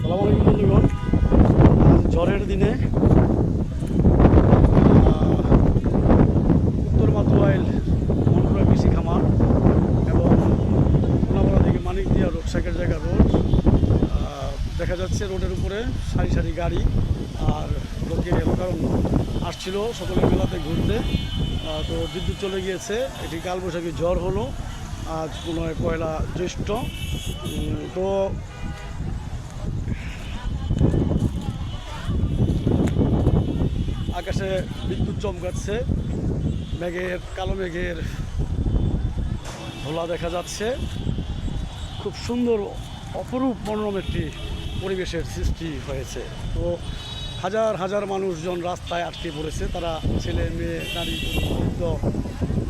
সালাম আলাইকুম বন্ধুগণ। ঝড়ের দিনে উত্তর মাতুয়াইল মনপুরা কৃষি খামার এবং কোনাপাড়া থেকে মানিকদিয়া রোড সাইকেল জায়গা রোড দেখা যাচ্ছে। রোডের উপরে সারি সারি গাড়ি আর লোকে এলো, কারণ আসছিল সকলে মেলাতে ঘুরতে। তো বিদ্যুৎ চলে গিয়েছে। এটি কালবৈশাখী ঝড় হলো আজ কোনো পয়লা জ্যৈষ্ঠ। তো আকাশে বিদ্যুৎ চমকাচ্ছে, কালো মেঘের ধোলা দেখা যাচ্ছে। খুব সুন্দর অপরূপ মনোরম একটি পরিবেশের সৃষ্টি হয়েছে। তো হাজার হাজার মানুষজন রাস্তায় আটকে পড়েছে, তারা ছেলে মেয়ে নারী বৃদ্ধ।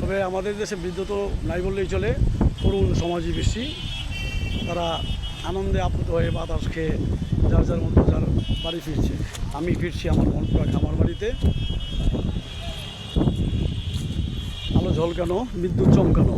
তবে আমাদের দেশে বৃদ্ধ তো নাই বললেই চলে, তরুণ সমাজই বেশি। তারা আনন্দে আপ্লুত হয়ে বাতাস খেয়ে যার যার মতো যার বাড়ি ফিরছে। আমি ফিরছি আমার মনপুরা খামার বাড়িতে। আলো ঝলকানো, বিদ্যুৎ চমকানো।